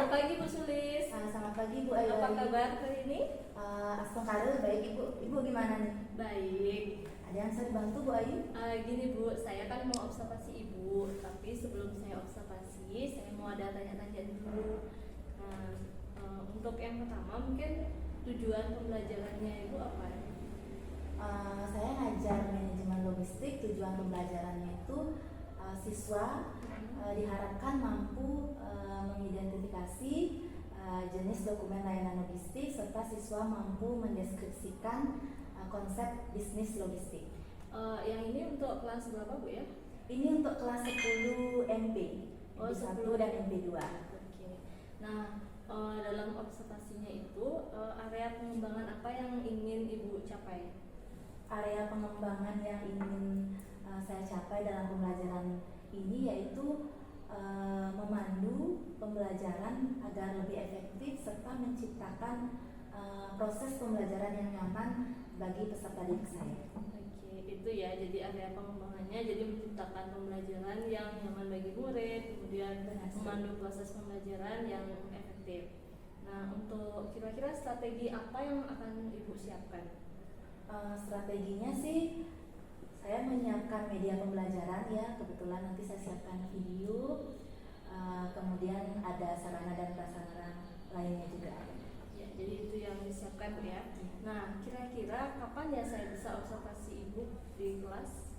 Selamat pagi Bu Sulis. Selamat pagi Bu Ayu. Apa kabar hari ini? Astagfirullah, baik Ibu. Ibu gimana nih? Baik. Ada yang saya bantu Bu Ayu? Gini Bu, saya kan mau observasi Ibu, tapi sebelum saya observasi, saya mau ada tanya-tanya dulu. Untuk yang pertama mungkin tujuan pembelajarannya Ibu apa? Saya ngajar manajemen logistik. Tujuan pembelajarannya itu siswa diharapkan mampu mengidentifikasi jenis dokumen layanan logistik serta siswa mampu mendeskripsikan konsep bisnis logistik. Yang ini untuk kelas berapa Bu ya? Ini untuk kelas 10 MP, MP1 dan MP2. Oke. Nah, dalam observasinya itu area pengembangan apa yang ingin Ibu capai? Area pengembangan yang ingin saya capai dalam pembelajaran ini yaitu memandu pembelajaran agar lebih efektif serta menciptakan proses pembelajaran yang nyaman bagi peserta didik saya. Oke, itu ya. Jadi area pengembangannya jadi menciptakan pembelajaran yang nyaman bagi murid, kemudian memandu proses pembelajaran yang efektif. Nah, untuk kira-kira strategi apa yang akan Ibu siapkan? Strateginya sih saya menyiapkan media pembelajaran ya, kebetulan nanti saya siapkan video, kemudian ada sarana dan prasarana lainnya juga. Ya, jadi itu yang disiapkan Bu ya. Nah, kira-kira kapan ya saya bisa observasi Ibu di kelas?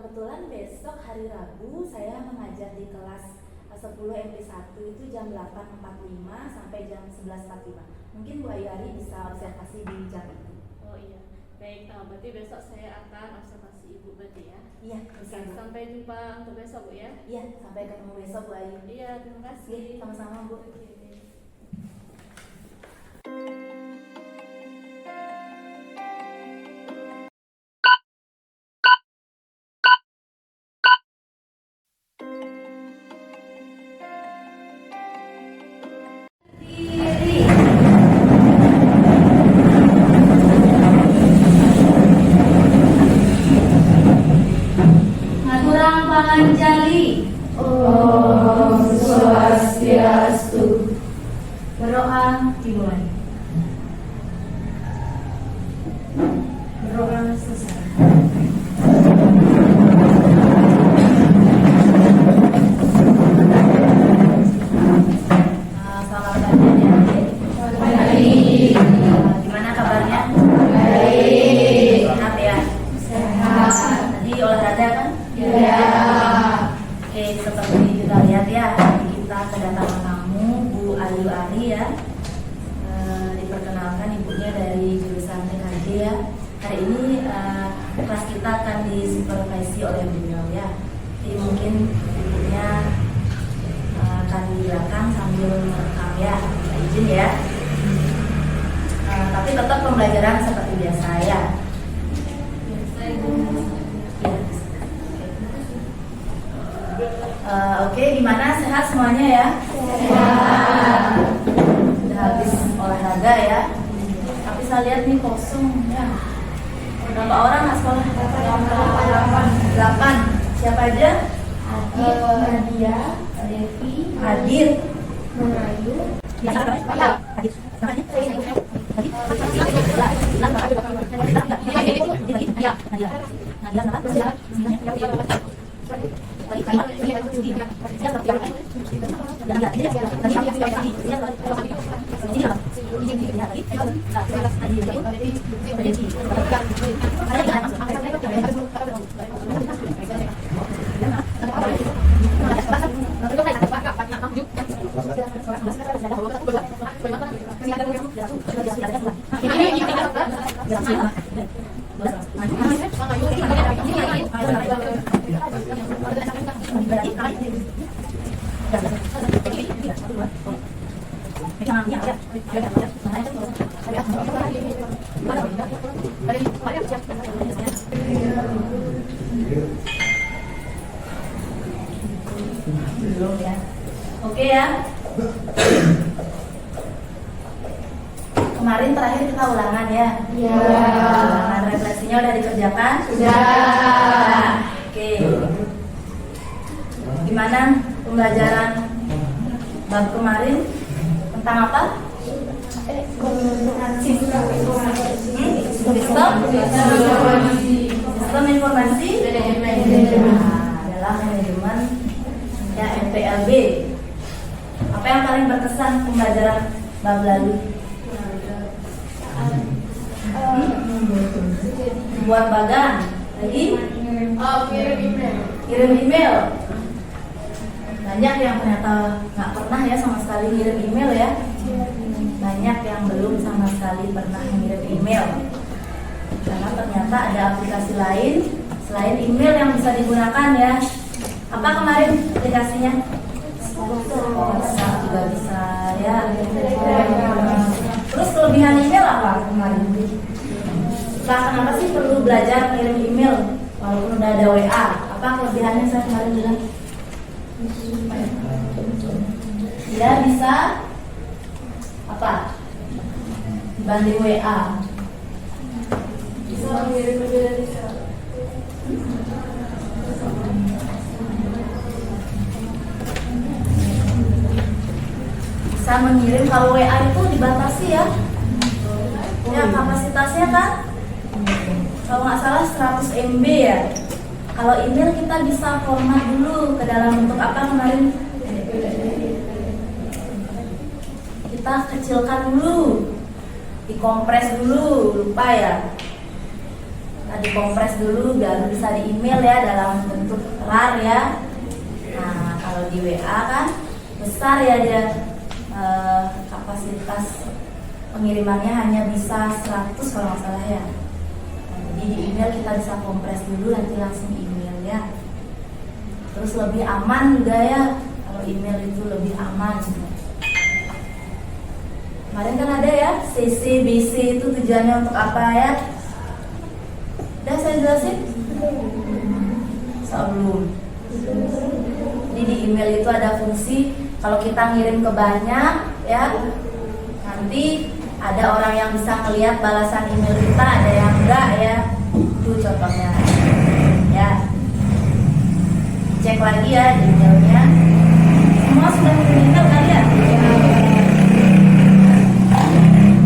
Kebetulan besok hari Rabu saya mengajar di kelas 10 MP1 itu jam 8.45 sampai jam 11.45. Mungkin Bu Ayu Ari bisa observasi di jam itu. Oh iya, baik. Berarti besok saya akan observasi Ibu berarti ya? Iya, bisa. Sampai jumpa untuk besok Bu ya? Iya, sampai ketemu besok Bu Ayu. Iya, terima kasih. Sama-sama Bu. Oke. Ngaturang panganjali. Om Swastiastu. Berdoa dimulai. Berdoa selesai. Selamat pagi adik. Baik. Gimana kabarnya? Baik. Sehat ya? Sehat. Tadi olahraga kan? Ya. Oke, seperti kita lihat ya, kita kedatangan tamu Bu Ayu Ari ya. Diperkenalkan ibunya dari jurusan TKJ ya. Hari ini kelas kita akan disupervisi oleh beliau ya. Jadi mungkin ibunya akan di belakang sambil merekam ya. Kita izin ya. Tapi tetap pembelajaran seperti biasa ya. Oke, gimana, sehat semuanya ya? Sehat. Udah habis olahraga ya. Tapi saya lihat nih kosong ya. Berapa orang nggak sekolah? 8. Siapa aja? Nadia, Devi, Adit. Merayu. Belum ya. Oke ya. Kemarin terakhir kita ulangan ya. Ya. Ulangan refleksinya udah dikerjakan? Sudah. Oke. Gimana pembelajaran bab kemarin tentang apa? Sistem informasi dalam manajemen ya MPLB. Apa yang paling berkesan pembelajaran bab lalu? Buat bagan lagi? Kirim email. Banyak yang ternyata nggak pernah ya sama sekali kirim email ya. Banyak yang belum sama sekali pernah mengirim email. Karena ternyata ada aplikasi lain selain email yang bisa digunakan ya. Apa kemarin aplikasinya? WhatsApp juga bisa ya. Terus kelebihan email apa kemarin? Nah, kenapa sih perlu belajar kirim email walaupun udah ada WA? Apa kelebihannya saya kemarin bilang? Ya bisa apa? Dibanding WA. Bisa mengirim lebih dari satu. Bisa mengirim, kalau WA itu dibatasi ya. Ya kapasitasnya kan kalau nggak salah 100 MB ya. Kalau email kita bisa format dulu ke dalam bentuk apa kemarin? Kita kecilkan dulu, dikompres dulu, lupa ya. Nah, dikompres dulu baru bisa di email ya dalam bentuk RAR ya. Nah kalau di WA kan besar ya dia, kapasitas pengirimannya hanya bisa 100 kalau nggak salah ya. Nah, jadi di email kita bisa kompres dulu nanti langsung email ya. Terus lebih aman juga ya, kalau email itu lebih aman. Kemarin kan ada ya CC, BC itu tujuannya untuk apa ya? Udah saya jelasin? Sebelum. Jadi di email itu ada fungsi kalau kita ngirim ke banyak ya, nanti ada orang yang bisa melihat balasan email kita, ada yang enggak ya. Itu contohnya ya. Cek lagi ya di emailnya. Semua sudah kirim email kali ya?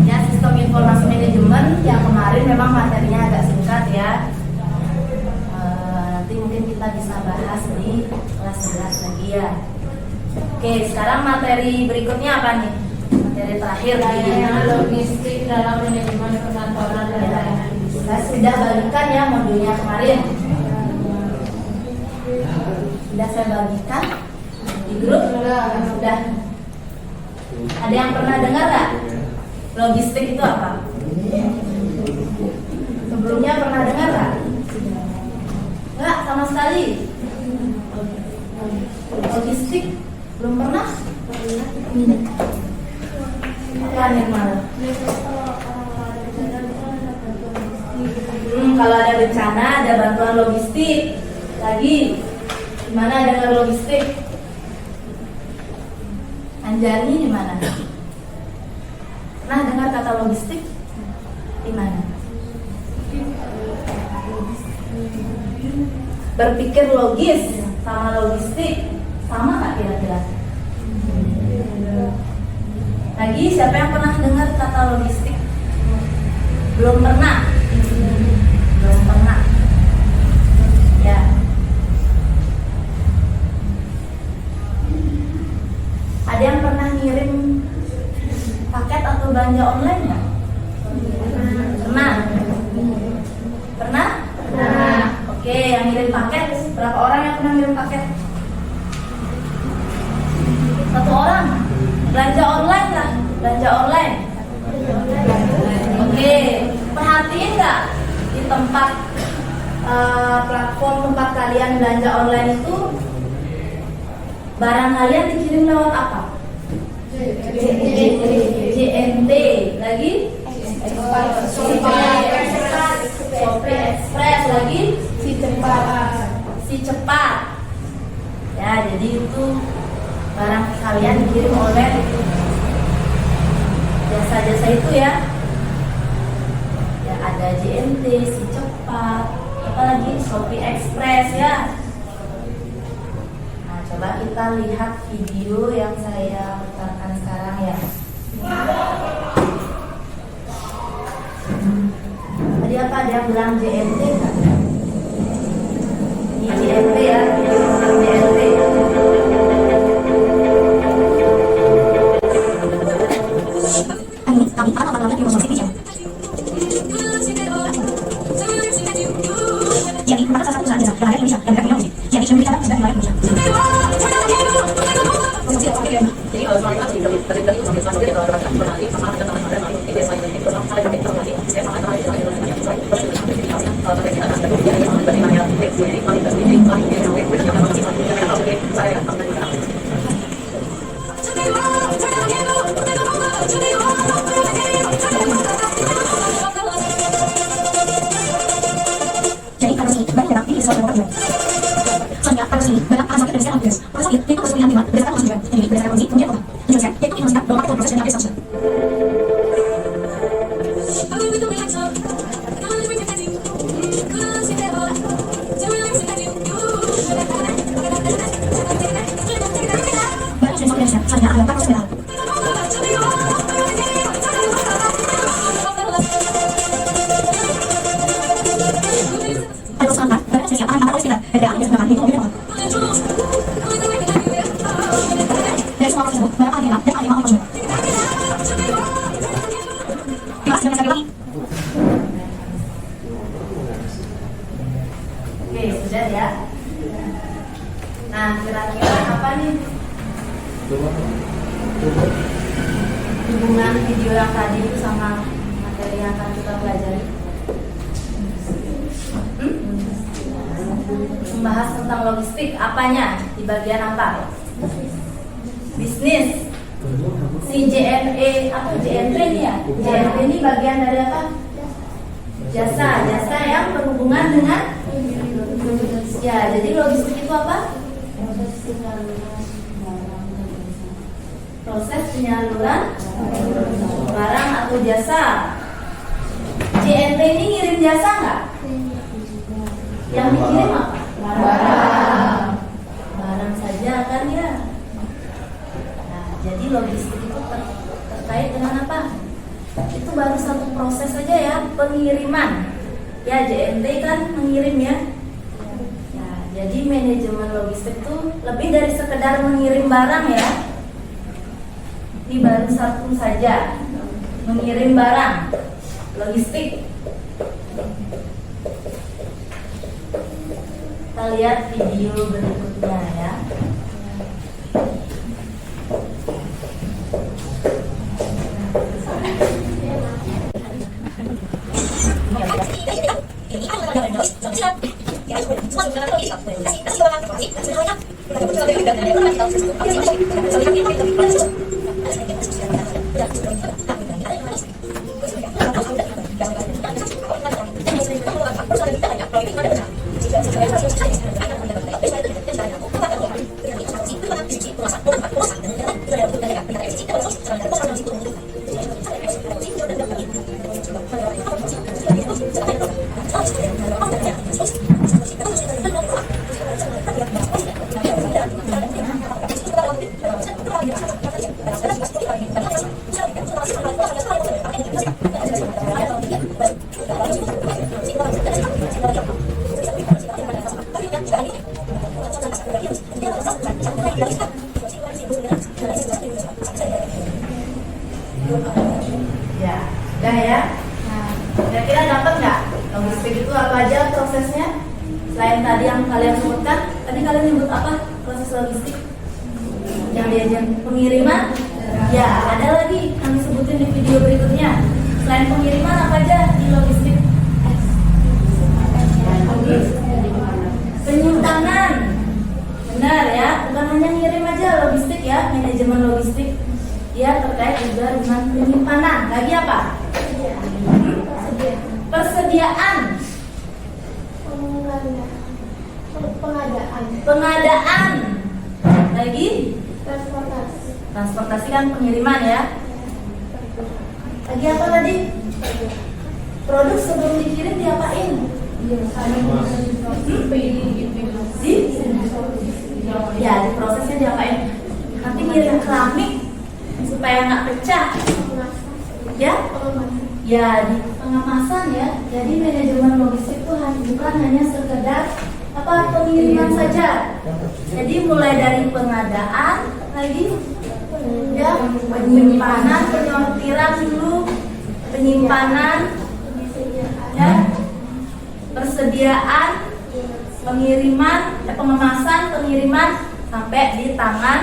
Ya, sistem informasi manajemen yang kemarin memang materinya agak singkat ya. Nanti mungkin kita bisa bahas di kelas 11 lagi ya. Oke, sekarang materi berikutnya apa nih? Materi terakhir Logistik dalam manajemen perkantoran dan layanan. Kita sudah bagikan ya modulnya kemarin. Sudah saya bagikan di grup. Sudah. Ada yang pernah dengar nggak? Logistik itu apa? Sebelumnya pernah dengar nggak? Nggak sama sekali. Logistik belum pernah? Apa nih malah? Kalau ada bencana ada bantuan logistik. Lagi gimana dengar logistik? Anjani di mana? Pernah dengar kata logistik? Di mana? Berpikir logis sama logistik sama nggak kira-kira? Lagi siapa yang pernah dengar kata logistik? Belum pernah? Belum pernah. Ya. Ada yang pernah ngirim paket atau belanja online nggak? Pernah? Pernah? Pernah. Oke, yang ngirim paket berapa orang yang pernah ngirim paket? Satu orang. Belanja online lah, belanja online. Oke, perhatiin nggak di tempat platform tempat kalian belanja online itu barang kalian dikirim lewat apa? JNT. Lagi? Shopee Express. Lagi? Si cepat. Ya, jadi itu barang kalian dikirim oleh jasa-jasa itu ya. Ya ada JNT, si cepat, apalagi Shopee Express ya. Nah coba Coba kita lihat video yang saya putarkan sekarang ya. Tadi apa ada yang bilang JNT kan? Ini JNT ya, JNT. Jadi, maka salah satu usaha jasa yang Indonesia dan Indonesia. Jadi, memberi cara sudah dimulai Indonesia. Jadi, kalau ini banyak memang ini sesuatu yang terjadi. Soalnya, kalau ini banyak orang sakit dari sekarang virus. Orang sakit itu proses pilihan lima berdasarkan kondisi juga. Jadi, berdasarkan kondisi kemudian obat. Indonesia, yaitu Indonesia berlaku proses yang habis saja. Banyak jenis Indonesia, soalnya ada proses pilihan. Ada sekarang, banyak jenis yang akan proses pilihan. Beda, ada sekarang itu lebih lama. Dari semua proses tersebut, banyak ahli dan ahli mahal konsumen. Terima kasih sekali lagi. Oke, sudah ya. Nah, kira-kira apa nih hubungan video yang tadi itu sama materi yang akan kita pelajari? Membahas tentang logistik, apanya? Di bagian apa? Bisnis. Si JNE atau JNT ini ya? JNT ini bagian dari apa? Jasa, jasa yang berhubungan dengan ya, jadi logistik itu apa? Proses penyaluran barang atau jasa. JNT ini ngirim jasa nggak? Yang dikirim apa? Barang saja kan ya. Nah, jadi logistik itu terkait dengan apa? Itu baru satu proses saja ya, pengiriman. Ya, JNT kan mengirim ya. Nah, jadi manajemen logistik itu lebih dari sekedar mengirim barang ya. Ini baru satu saja, mengirim barang, logistik. Kita lihat video berikutnya ya. Ya, udah ya. Nah, kira-kira dapat nggak logistik itu apa aja prosesnya? Selain tadi yang kalian sebutkan, tadi kalian nyebut apa proses logistik? Yang diajar pengiriman? Ya, ada lagi kami sebutin di video berikutnya. Selain pengiriman apa aja di logistik? Penyimpanan. Benar ya, bukan hanya ngirim aja logistik ya, manajemen logistik. Ya, terkait juga dengan penyimpanan. Lagi apa? Persediaan. Pengadaan. Lagi? Transportasi kan pengiriman ya. Lagi apa tadi? Produk sebelum dikirim diapain? Ya, di prosesnya diapain? Nanti ngirim keramik supaya nggak pecah. Ya, ya di pengemasan ya. Jadi manajemen logistik itu bukan hanya sekedar pengiriman saja. Jadi mulai dari pengadaan lagi, ya penyimpanan, penyortiran dulu, penyimpanan, ya persediaan, pengiriman, pengemasan, pengiriman sampai di tangan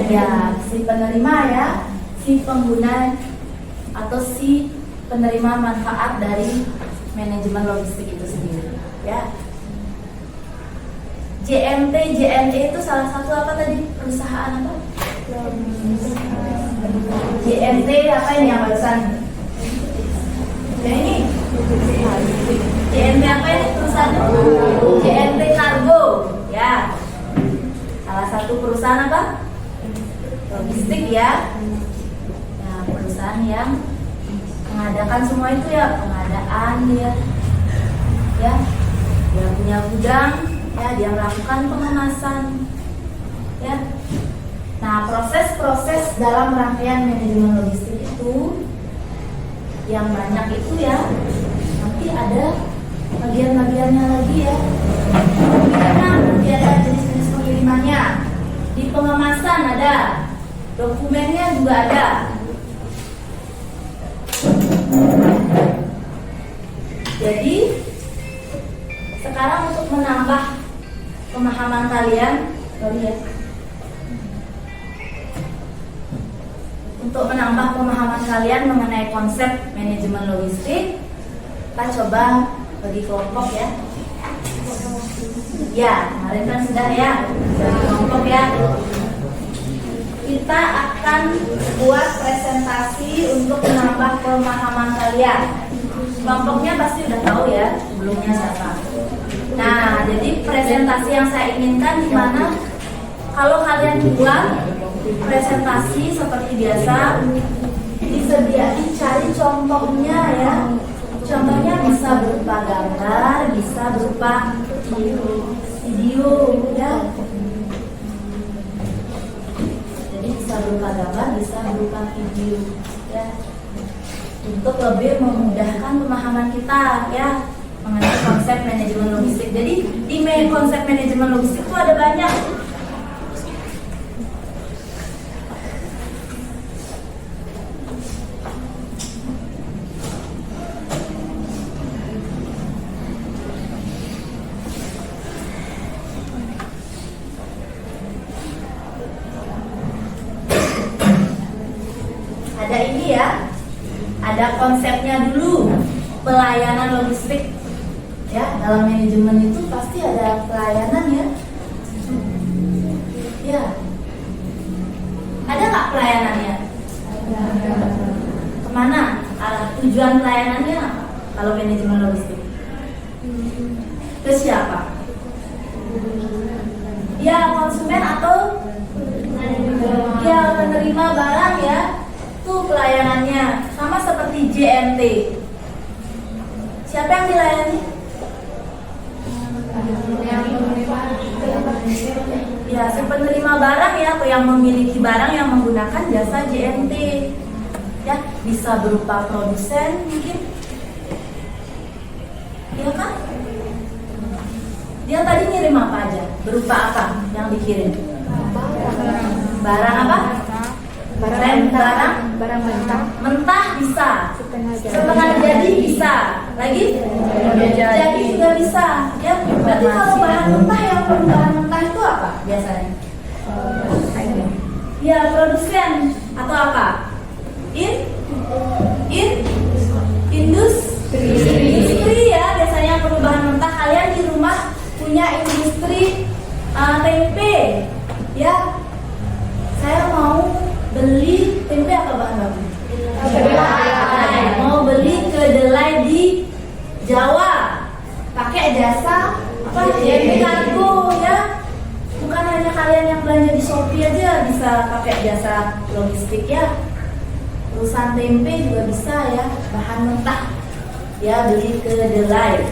ya si penerima ya, si pengguna atau si penerima manfaat dari manajemen logistik itu sendiri ya. JNE itu salah satu apa tadi, perusahaan apa? JNT apa ini yang barusan? Ya ini JNT apa ini perusahaan? JNT Kargo ya. Salah satu perusahaan apa? Logistik ya. Nah, perusahaan yang mengadakan semua itu ya, pengadaan dia. Ya. Dia punya gudang, ya dia melakukan pengemasan. Ya. Nah, proses-proses dalam rangkaian manajemen logistik itu yang banyak itu ya, nanti ada bagian-bagiannya lagi ya. Pengiriman, nanti ada jenis-jenis pengirimannya. Di pengemasan ada, dokumennya juga ada. Jadi sekarang untuk menambah pemahaman kalian, untuk menambah pemahaman kalian mengenai konsep manajemen logistik, kita coba bagi kelompok ya. Ya, kemarin kan sudah ya, bagi kelompok ya. Kita akan buat presentasi untuk menambah pemahaman kalian. Kelompoknya pasti udah tahu ya sebelumnya siapa. Nah, jadi presentasi yang saya inginkan di mana kalau kalian buat presentasi seperti biasa, disediakan cari contohnya ya. Contohnya bisa berupa gambar, bisa berupa video ya. Jadi bisa berupa gambar, bisa berupa video ya. Untuk lebih memudahkan pemahaman kita ya mengenai konsep manajemen logistik. Jadi di konsep manajemen logistik itu ada banyak. Ada ini ya, ada konsepnya dulu, pelayanan logistik ya. Dalam manajemen itu pasti ada pelayanan ya. Ya, ada nggak pelayanannya? Kemana arah tujuan pelayanannya apa? Kalau manajemen logistik ke siapa? Ya konsumen atau ya penerima barang ya. Itu pelayanannya sama seperti JNT. Siapa yang dilayani? Ya, si penerima barang ya, atau yang memiliki barang yang menggunakan jasa JNT. Ya, bisa berupa produsen mungkin. Ya kan? Dia tadi ngirim apa aja? Berupa apa yang dikirim? Barang apa? Barang mentah bisa, setengah jadi bisa, lagi jadi juga bisa ya. Berarti kalau bahan mentah, yang bahan mentah itu apa biasanya? Ya produsen atau apa? Industri ya, biasanya perubahan mentah. Kalian di rumah punya industri tempe ya. Saya mau beli tempe atau bahan baku? Mau beli kedelai di Jawa, pakai jasa apa? JNT Kargo ya. Bukan hanya kalian yang belanja di Shopee aja bisa pakai jasa logistik ya. Perusahaan tempe juga bisa ya, bahan mentah ya, beli kedelai.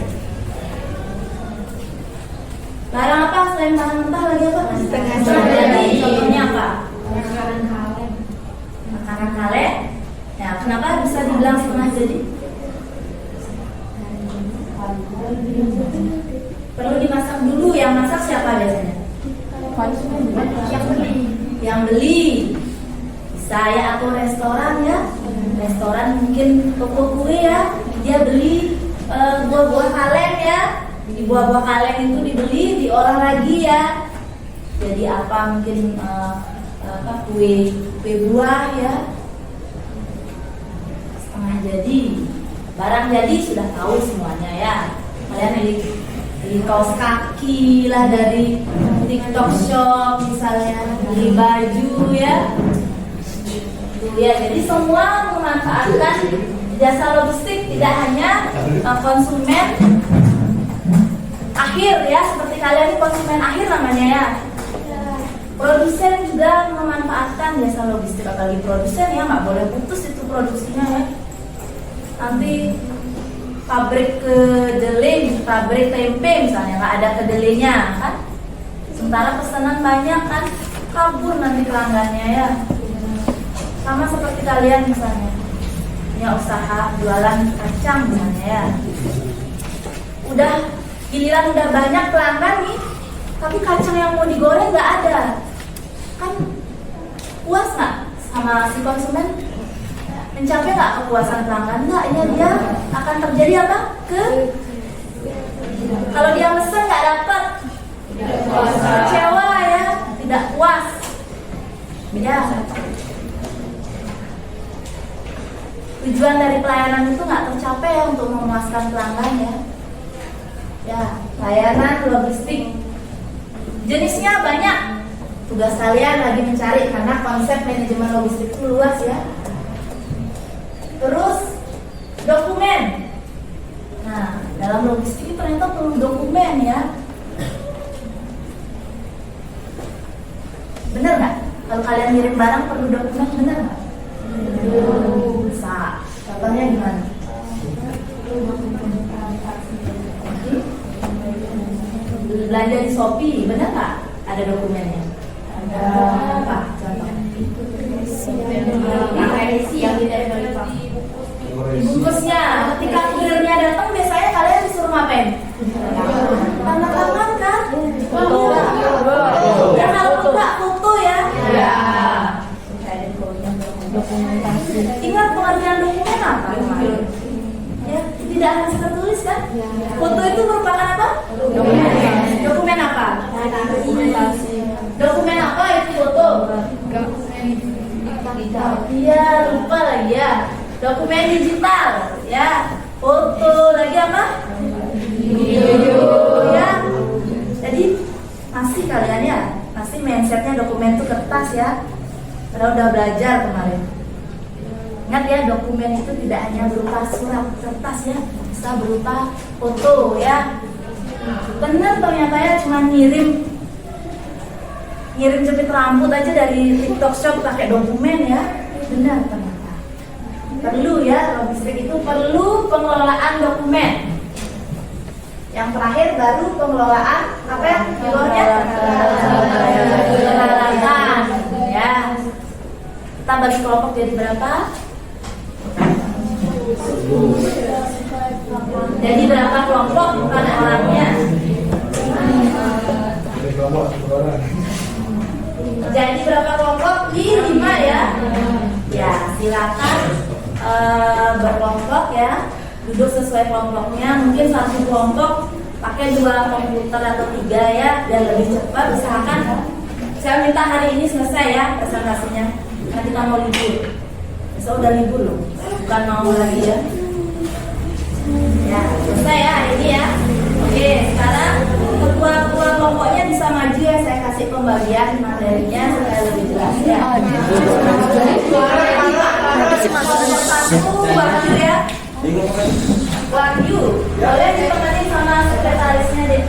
Barang apa lemparan mentah lagi apa? Setengah jadi. jadi. Contohnya apa? Makanan kaleng. Makanan kaleng. Ya, kenapa bisa dibilang setengah jadi? Perlu dimasak dulu. Yang masak siapa biasanya? Yang beli. Yang beli. Bisa ya, atau restoran ya. Restoran mungkin toko kue ya. Dia beli buah-buah kaleng ya. Di buah-buah kaleng itu dibeli, diolah lagi ya. Jadi apa mungkin kue buah ya. Setengah jadi. Barang jadi sudah tahu semuanya ya. Kalian beli kaos kaki lah dari TikTok Shop misalnya, beli baju ya. Ya, jadi semua memanfaatkan jasa logistik, tidak hanya konsumen akhir ya, seperti kalian ini konsumen akhir namanya ya. Produsen juga memanfaatkan jasa logistik, apalagi produsen ya, nggak boleh putus itu produksinya ya. Nanti pabrik kedelai, pabrik tempe misalnya nggak ada kedelainya kan, sementara pesanan banyak kan, kabur nanti pelanggannya ya. Sama seperti kalian misalnya punya usaha jualan kacang misalnya ya, udah giliran udah banyak pelanggan nih, tapi kacang yang mau digoreng nggak ada, kan puas nggak sama si konsumen? Mencapai nggak kepuasan pelanggan? Nggak, ini dia akan terjadi apa? Kalau dia pesen nggak dapat, kecewa ya, tidak puas ya. Tujuan dari pelayanan itu nggak tercapai ya, untuk memuaskan pelanggan ya. Ya, layanan logistik jenisnya banyak. Tugas kalian lagi mencari karena konsep manajemen logistik itu luas ya. Terus dokumen. Nah, dalam logistik itu ternyata perlu dokumen ya. Bener nggak? Kalau kalian ngirim barang perlu dokumen, bener nggak? Bisa. Contohnya gimana? Belanja di Shopee, bener nggak? Ada dokumennya? Ada. Apa? Contoh. Yang tidak ada Bungkusnya, ketika kurirnya datang biasanya kalian disuruh ngapain? Tanda tangan kan? Ya kalau enggak foto ya. Ingat pengertian dokumen apa kemarin? Ya, tidak harus tertulis kan? Foto itu merupakan apa? Dokumen apa? Dokumen apa itu foto? Iya, lupa lagi ya. Dokumen digital ya. Foto lagi apa? Video ya. Jadi masih kalian ya, masih mindsetnya dokumen itu kertas ya. Padahal udah belajar kemarin. Ingat ya, dokumen itu tidak hanya berupa surat kertas ya, bisa berupa foto ya. Benar ternyata ya, cuma ngirim jepit rambut aja dari TikTok Shop pakai dokumen ya. Benar ternyata. Perlu ya, logistik itu perlu pengelolaan dokumen. Yang terakhir baru pengelolaan apa ya? Peralatan ya. Kita bagi kelompok jadi berapa? Jadi berapa kelompok bukan orangnya? Jadi berapa kelompok? 5 ya. Ya, silakan berkelompok ya. Duduk sesuai kelompoknya. Mungkin satu kelompok pakai 2 komputer atau 3 ya, biar lebih cepat. Usahakan saya minta hari ini selesai ya presentasinya. Nanti kita mau libur. Besok udah libur loh, bukan mau lagi ya. Ya, selesai ya hari ini ya. Oke, sekarang ketua kelompoknya bisa maju ya. Saya kasih pembagian materinya supaya lebih jelas ya. Satu Wahyu ya. Wahyu, boleh ditemani sama sekretarisnya deh.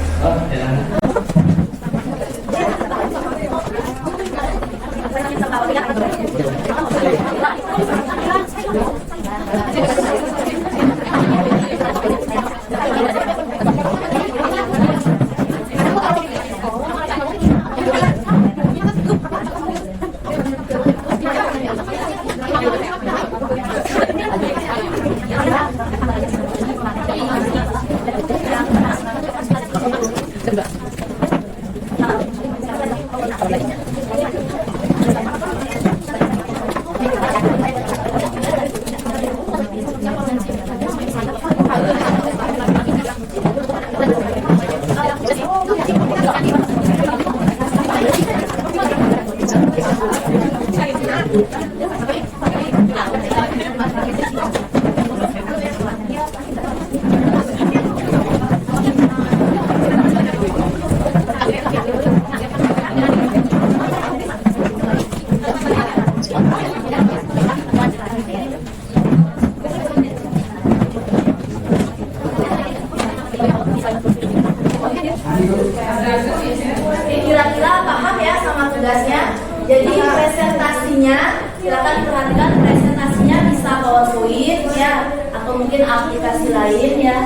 Kira-kira paham ya sama tugasnya? Jadi presentasinya, silakan perhatikan presentasinya bisa PowerPoint ya, atau mungkin aplikasi lain ya.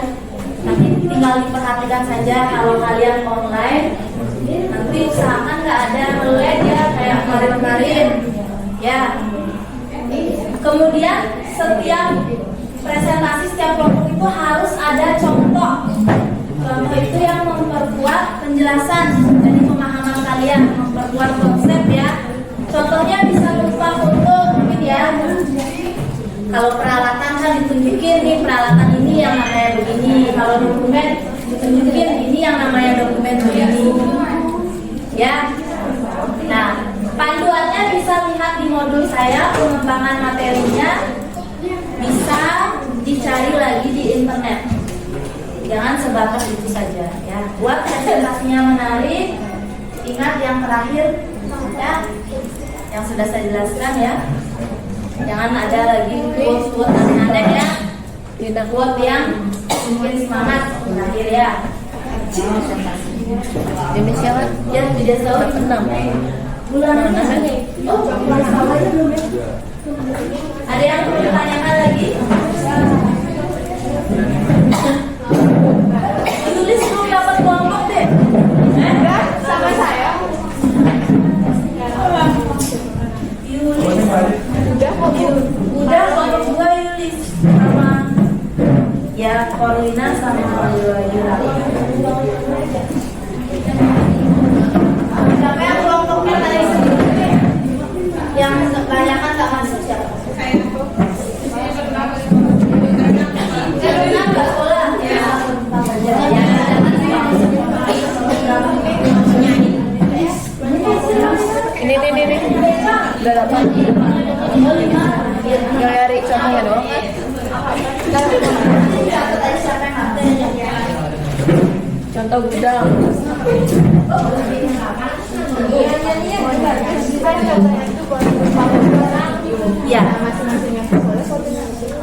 Nanti tinggal diperhatikan saja kalau kalian online. Nanti usahakan nggak ada lag ya kayak kemarin-kemarin ya. Kemudian setiap presentasi setiap kelompok itu harus ada contoh. Contoh itu yang memperkuat penjelasan dari pemahaman kalian, memperkuat konsep ya. Contohnya bisa berupa foto mungkin ya. Kalau peralatan kan ditunjukin nih peralatan ini yang namanya begini. Kalau dokumen ditunjukin ini yang namanya dokumen begini. Ya. Nah, panduannya bisa lihat di modul saya pengembangan materinya. Bisa dicari lagi di internet. Jangan sebatas itu saja ya. Buat presentasinya menarik. Ingat yang terakhir ya, yang sudah saya jelaskan ya. Jangan ada lagi quote-quote aneh-aneh ya. Kita quote yang mungkin semangat terakhir ya. Demi siapa? Ya, tidak tahu 6. Bulan 6 nih. Oh, masalahnya belum ya. Ada yang perlu ditanyakan lagi? Tulis dulu dapat kelompok deh. Enggak, sama saya. Yulis. Udah kelompok 2 Yulis sama ya Corlina sama Yura. Siapa yang kelompoknya tadi sebelumnya? Yang kebanyakan nggak masuk siapa? Ini udah dapat. Yang nyari contohnya doang kan? Contoh gudang. Ya,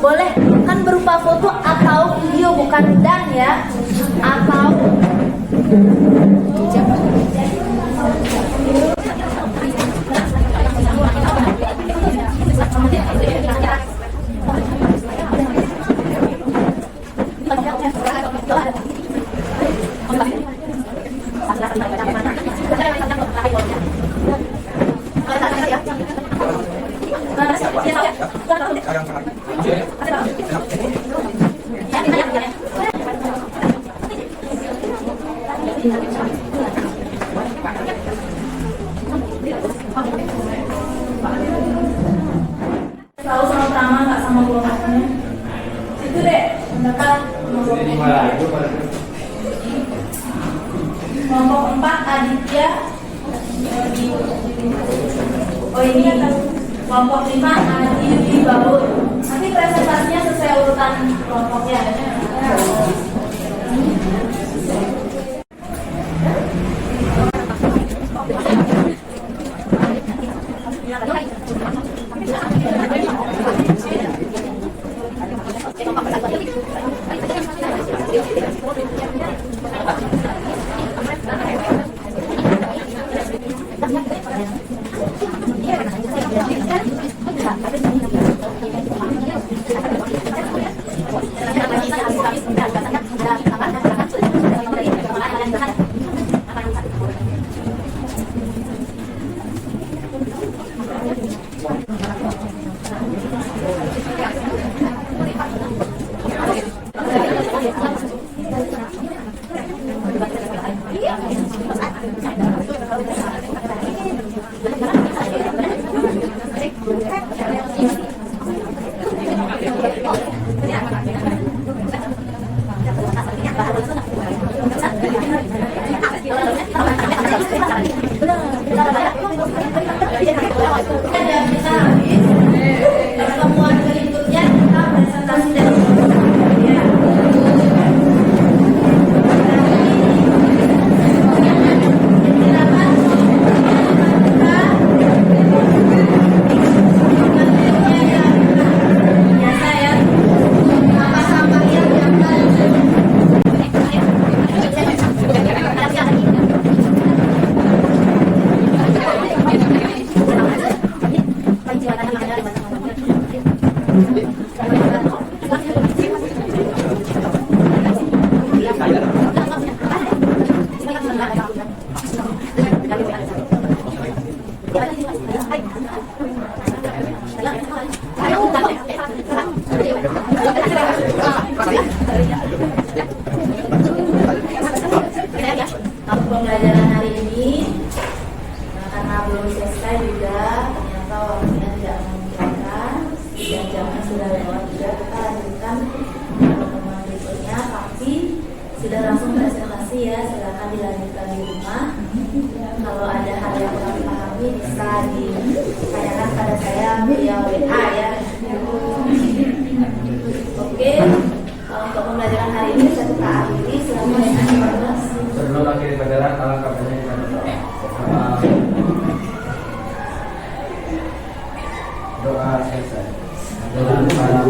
boleh kan berupa foto atau video, bukan dan ya, atau selalu sama Prama, nggak sama kelompoknya. Itu deh, mendekat kelompok 4 Aditya. Oh ini kelompok 5 Adi di Baut. Nanti presentasinya sesuai urutan kelompoknya. Pembelajaran hari ini karena belum selesai juga, ternyata waktunya tidak memungkinkan dan jamnya sudah lewat juga, kita lanjutkan pertemuan berikutnya. Tapi sudah langsung presentasi ya, silakan dilanjutkan di rumah. Kalau ada hal yang kurang dipahami bisa ditanyakan pada saya via WA ya. Oke, untuk pembelajaran hari ini saya buka akhiri. Silakan. Sebelum akhir pelajaran, alangkah banyaknya doa selesai. Doa para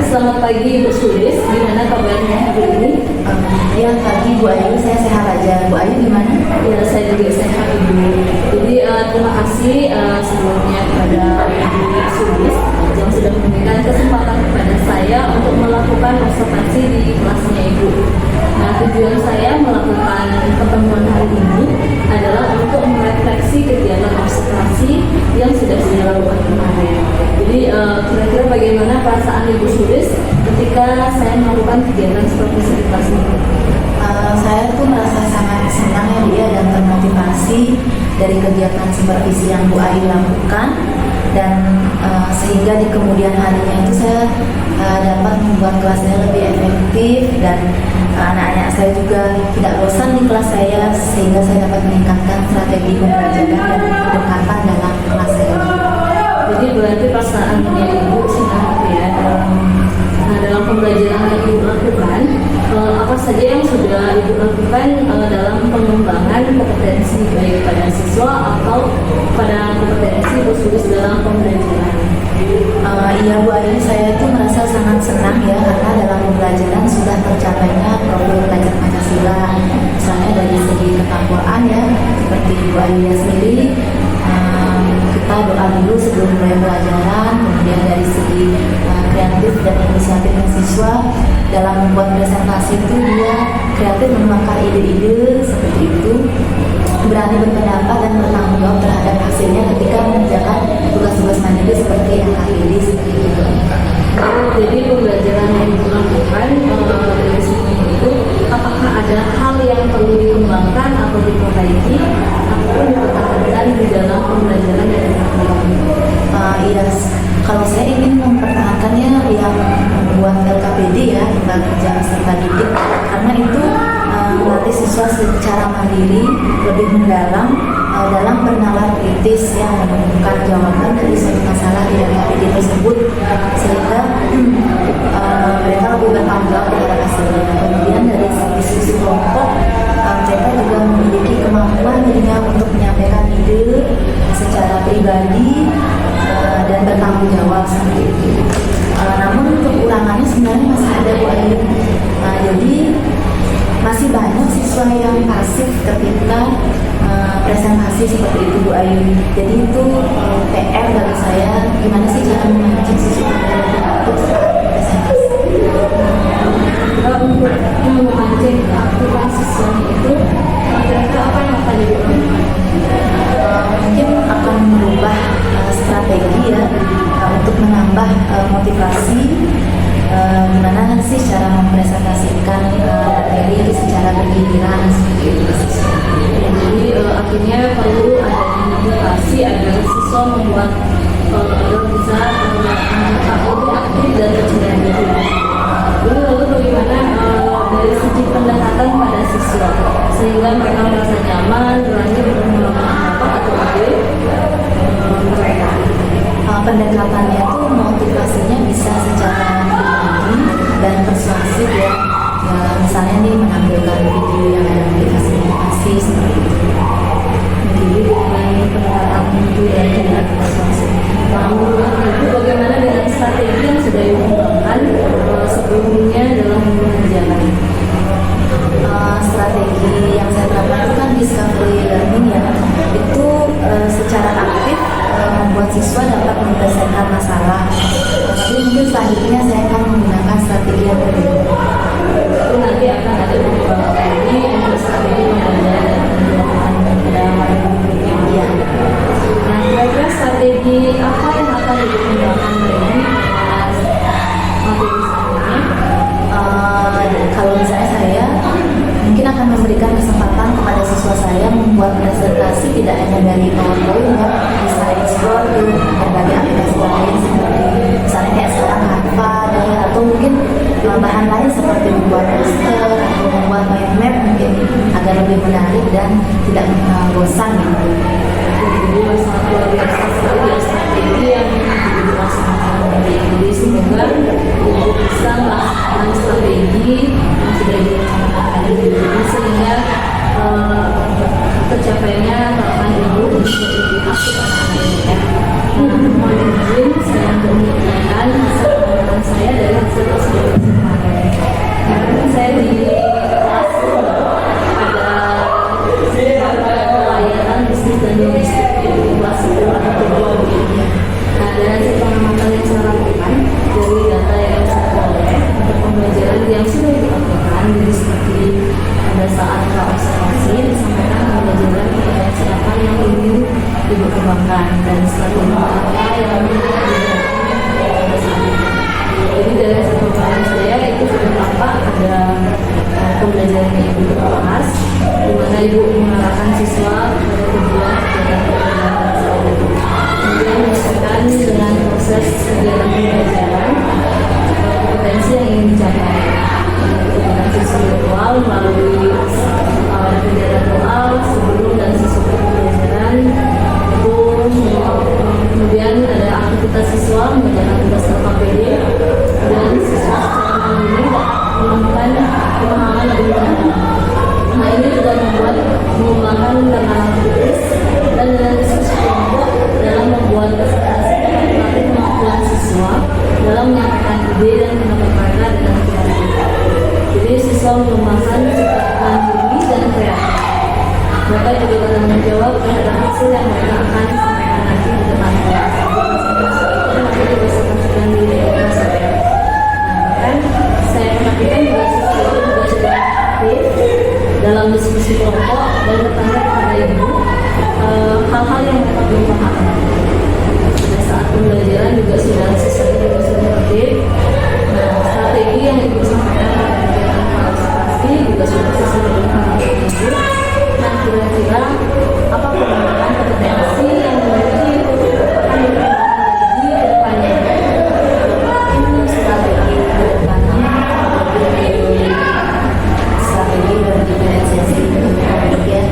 Selamat pagi Bu Sulis, gimana kabarnya hari ini? Ya pagi Bu Ayu, saya sehat aja. Bu Ayu gimana? Ya saya juga sehat Ibu. Jadi terima kasih sebelumnya kepada Ibu Sulis yang sudah memberikan kesempatan kepada saya untuk melakukan observasi di kelasnya Ibu. Nah tujuan saya melakukan pertemuan hari ini adalah untuk merefleksi kegiatan observasi yang sudah dilakukan kemarin. Jadi kira-kira bagaimana perasaan Ibu Sulis ketika saya melakukan kegiatan supervisi di kelas ini? Saya tuh merasa sangat senang ya dia dan termotivasi dari kegiatan supervisi yang Bu Ayu lakukan, dan sehingga di kemudian harinya itu saya dapat membuat kelasnya lebih efektif, dan anak-anak saya juga tidak bosan di kelas saya, sehingga saya dapat meningkatkan strategi pembelajaran dan pendekatan dalam kelas saya. Jadi berarti perasaannya Ibu senang ya dalam pembelajaran yang Ibu lakukan. Apa saja yang sudah Ibu lakukan dalam pengembangan kompetensi baik pada siswa atau pada kompetensi Bu Sulis dalam pembelajaran? Iya Bu Ayu, saya itu merasa sangat senang ya karena dalam pembelajaran sudah tercapainya profil belajar Pancasila. Misalnya dari segi ketakwaan ya, seperti Bu Ayu sendiri, kita doa dulu sebelum mulai pelajaran. Kemudian dari segi kreatif dan inisiatif siswa dalam membuat presentasi itu dia kreatif menuangkan ide-ide seperti itu, berani berpendapat dan bertanggung jawab terhadap hasilnya ketika mengerjakan tugas-tugas mandiri seperti LKPD seperti itu. Jadi pembelajaran yang dilakukan dari sini itu, apakah ada hal yang perlu dikembangkan atau diperbaiki ataupun dipertahankan di dalam pembelajaran yang dilakukan? Iya, kalau saya ingin mempertahankannya yang membuat LKPD ya, lembaga kerja peserta didik, karena itu melatih siswa secara mandiri lebih mendalam dalam bernalar kritis yang menemukan jawaban dari suatu masalah di LKPD tersebut, sehingga mereka lebih bertanggung jawab terhadap hasilnya. Kemudian dari diskusi kelompok, mereka juga memiliki kemampuan dirinya untuk menyampaikan ide secara pribadi dan bertanggung jawab seperti itu. Namun kekurangannya sebenarnya masih ada Bu Ayu. Jadi masih banyak siswa yang pasif ketika presentasi seperti itu Bu Ayu. Jadi itu PR bagi saya, gimana sih cara memancing siswa agar lebih aktif saat presentasi. Untuk memancing keaktifan siswanya itu, kira-kira apa yang akan dilakukan? Mungkin akan merubah strategi ya untuk menambah motivasi, gimana sih cara mempresentasikan materi secara bergiliran seperti itu. Jadi akhirnya perlu adanya motivasi agar siswa membuat agar bisa lebih aktif dan percaya diri. Lalu bagaimana dari segi pendekatan pada siswa sehingga mereka merasa nyaman, berani untuk melakukan apa atau ide mereka? Pendekatannya itu motivasinya bisa secara pribadi dan persuasif ya. membuat poster atau membuat mind map mungkin agar lebih menarik dan tidak bosan gitu. Jadi masalah luar biasa sekali ya strategi yang dilaksanakan. Jadi semoga ibu bisa melaksanakan strategi yang sudah direncanakan ini sehingga tercapainya harapan ibu untuk lebih aktif anak-anaknya. Mohon izin saya untuk menyampaikan hasil pengamatan saya dari hasil observasi kemarin. Kemarin saya di kelas ada pelayanan bisnis dan logistik di kelas 10 atau 2. Nah, dari hasil pengamatan yang saya lakukan dari data yang saya peroleh untuk pembelajaran yang sudah dilakukan, jadi seperti pada saat observasi disampaikan pembelajaran kepada siapa yang ingin ibu kembangkan dan strategi apa yang pada saat itu. Jadi dari hasil pengamatan saya itu sudah tampak ada pembelajaran yang ibu bahas, di mana ibu mengarahkan siswa pada tujuan kegiatan pembelajaran. Kemudian menyesuaikan dengan proses kegiatan pembelajaran kompetensi yang ingin dicapai. Kompetensi virtual melalui kegiatan doa sebelum dan sesudah pembelajaran itu, kemudian ada aktivitas siswa mengerjakan tugas KPD dan siswa secara mandiri dapat melakukan pemahaman lebih mendalam. Nah, ini juga membuat mengembangkan keterangan kritis dan dengan diskusi kelompok dalam membuat presentasi dapat melatih kemampuan siswa dalam menyampaikan ide dan pendapat mereka dengan kreatif. Jadi siswa mengembangkan sikap mandiri dan kreatif. Mereka juga bertanggung jawab terhadap hasil yang mereka akan sampaikan nanti di depan kelas. Nanti dipresentasikan di kelas saya. Nah, bahkan saya perhatikan juga siswa juga sudah aktif dalam diskusi kelompok dan bertanya kepada ibu hal-hal yang mereka belum paham. Pada saat pembelajaran juga sudah siswa juga sudah aktif. Nah, strategi yang ibu sampaikan pada kegiatan observasi juga sudah sesuai dengan harapan ibu. Nah, kira-kira apa pengembangan kompetensi yang memiliki akan dikembangkan lagi ke depannya? Ini strategi ke depannya, strategi berdiferensiasi kemudian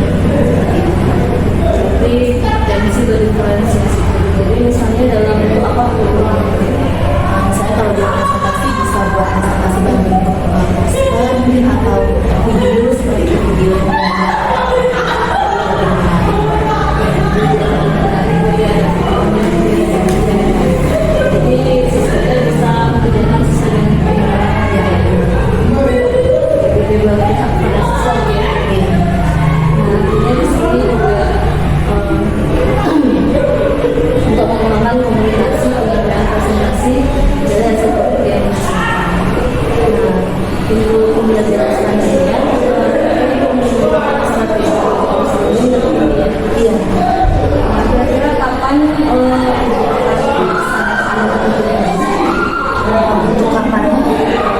seperti potensi berdiferensiasi. Jadi misalnya dalam bentuk apa peluang? Misalnya kalau dia presentasi bisa buat presentasi dalam bentuk poster mungkin atau video seperti itu, video jadi siswa bisa mengerjakan sesuai dengan jadi berpihak pada siswa ya. Nah, artinya di sini juga untuk mengembangkan komunikasi penyampaian presentasi dari hasil praktik yang dilaksanakan. Nah, untuk pembelajaran selanjutnya menggunakan strategi sebelumnya iya. Nah, kira-kira kapan untuk kapannya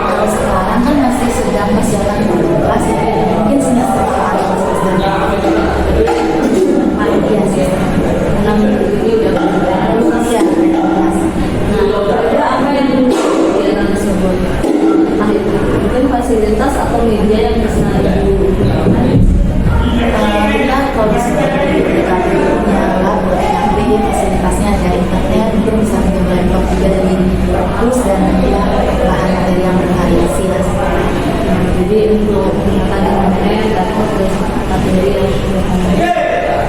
kalau sekarang kan masih sedang berjalan kelas ya, mungkin semester depan paling biasa dalam ini udah iya. nah, kira-kira apa yang kegiatan tersebut? Entah itu mungkin fasilitas atau media yang bisa ibu gunakan. Kita kalau seperti di KPU punya lab buat KP, fasilitasnya ada internet, mungkin bisa pinjam laptop juga dari kampus dan ya bahan materi yang bervariasi lah. Jadi untuk menggunakan internet atau materi yang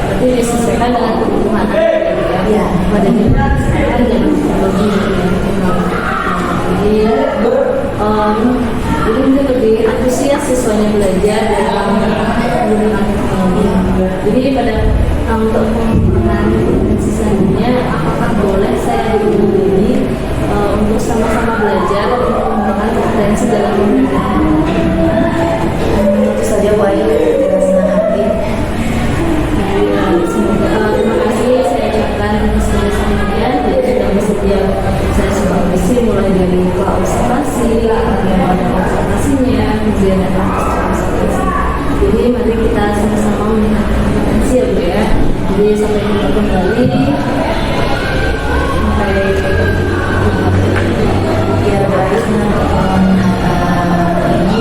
berarti disesuaikan dengan kebutuhan anak ya. Pada kita sekarang yang teknologi jadi ini mungkin lebih antusias siswanya belajar dalam menggunakan teknologi. Jadi pada untuk pengembangan kompetensi selanjutnya, apakah boleh saya diundang untuk sama-sama belajar untuk mengembangkan kompetensi dalam menggunakan Tentu saja baik dengan senang hati. semoga terima kasih saya ucapkan sebesar-besarnya dan sudah bersedia saya supervisi mulai dari observasi, bagaimana observasinya, kemudian ada observasi. Jadi mari kita sama-sama meningkatkan kompetensi ya Bu ya. Jadi sampai jumpa kembali. Sampai Ya baik, ini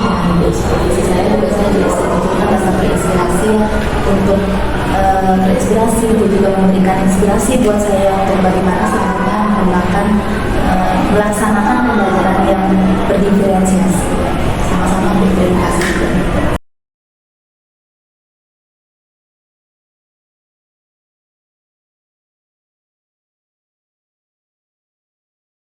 terinspirasi, dia juga memberikan inspirasi buat saya untuk bagaimana sebenarnya melaksanakan pembelajaran yang berdiferensiasi, sama-sama berperingkat.